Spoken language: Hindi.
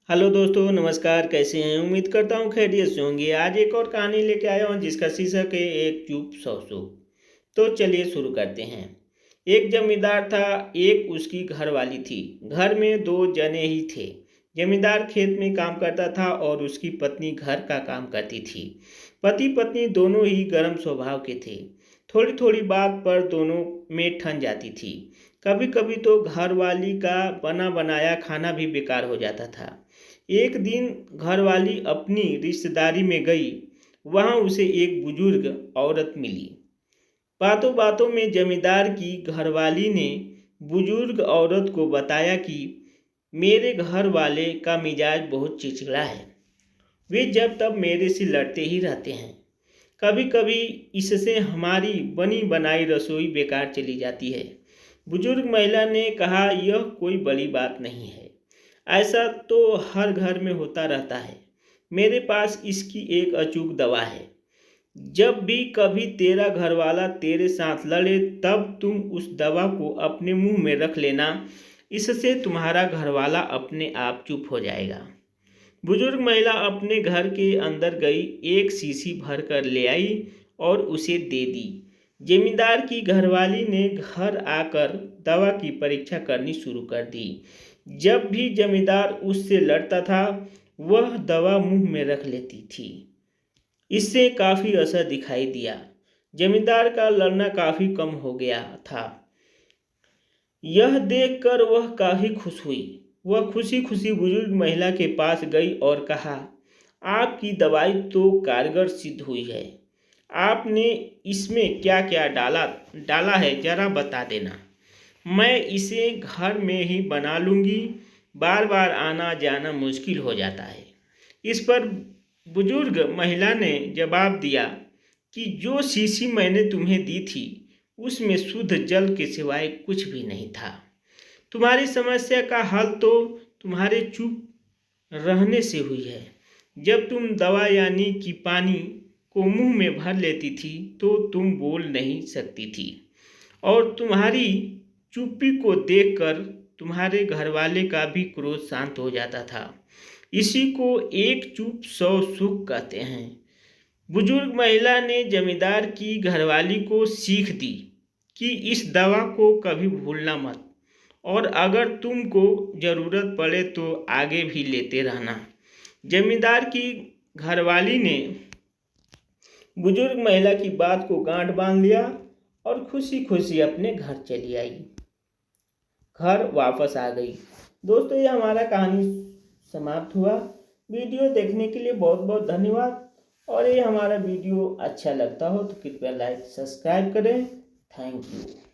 हेलो दोस्तों, नमस्कार। कैसे हैं? उम्मीद करता हूँ खैरियत से होंगे। आज एक और कहानी लेके आया हूँ जिसका शीर्षक है एक चुप सौ सुख। तो चलिए शुरू करते हैं। एक जमींदार था, एक उसकी घरवाली थी। घर में दो जने ही थे। जमींदार खेत में काम करता था और उसकी पत्नी घर का काम करती थी। पति पत्नी दोनों ही गर्म स्वभाव के थे। थोड़ी थोड़ी बात पर दोनों में ठन जाती थी। कभी कभी तो घरवाली का बना बनाया खाना भी बेकार हो जाता था। एक दिन घरवाली अपनी रिश्तेदारी में गई। वहां उसे एक बुजुर्ग औरत मिली। बातों बातों में जमींदार की घरवाली ने बुजुर्ग औरत को बताया कि मेरे घर वाले का मिजाज बहुत चिड़चिड़ा है। वे जब तब मेरे से लड़ते ही रहते हैं। कभी कभी इससे हमारी बनी बनाई रसोई बेकार चली जाती है। बुजुर्ग महिला ने कहा, यह कोई बड़ी बात नहीं है। ऐसा तो हर घर में होता रहता है। मेरे पास इसकी एक अचूक दवा है। जब भी कभी तेरा घरवाला तेरे साथ लड़े तब तुम उस दवा को अपने मुंह में रख लेना। इससे तुम्हारा घरवाला अपने आप चुप हो जाएगा। बुजुर्ग महिला अपने घर के अंदर गई, एक शीशी भर कर ले आई और उसे दे दी। जमींदार की घरवाली ने घर आकर दवा की परीक्षा करनी शुरू कर दी। जब भी जमींदार उससे लड़ता था वह दवा मुंह में रख लेती थी। इससे काफ़ी असर दिखाई दिया। जमींदार का लड़ना काफ़ी कम हो गया था। यह देखकर वह काफ़ी खुश हुई। वह खुशी खुशी बुजुर्ग महिला के पास गई और कहा, आपकी दवाई तो कारगर सिद्ध हुई है। आपने इसमें क्या क्या डाला है जरा बता देना। मैं इसे घर में ही बना लूँगी। बार बार आना जाना मुश्किल हो जाता है। इस पर बुजुर्ग महिला ने जवाब दिया कि जो शीशी मैंने तुम्हें दी थी उसमें शुद्ध जल के सिवाय कुछ भी नहीं था। तुम्हारी समस्या का हल तो तुम्हारे चुप रहने से हुई है। जब तुम दवा यानी कि पानी को मुंह में भर लेती थी तो तुम बोल नहीं सकती थी और तुम्हारी चुप्पी को देखकर तुम्हारे घरवाले का भी क्रोध शांत हो जाता था। इसी को एक चुप सौ सुख कहते हैं। बुजुर्ग महिला ने जमींदार की घरवाली को सीख दी कि इस दवा को कभी भूलना मत और अगर तुमको ज़रूरत पड़े तो आगे भी लेते रहना। जमींदार की घरवाली ने बुजुर्ग महिला की बात को गांठ बांध लिया और खुशी खुशी अपने घर चली आई। घर वापस आ गई। दोस्तों, ये हमारा कहानी समाप्त हुआ। वीडियो देखने के लिए बहुत बहुत धन्यवाद। और ये हमारा वीडियो अच्छा लगता हो तो कृपया लाइक सब्सक्राइब करें। Thank you.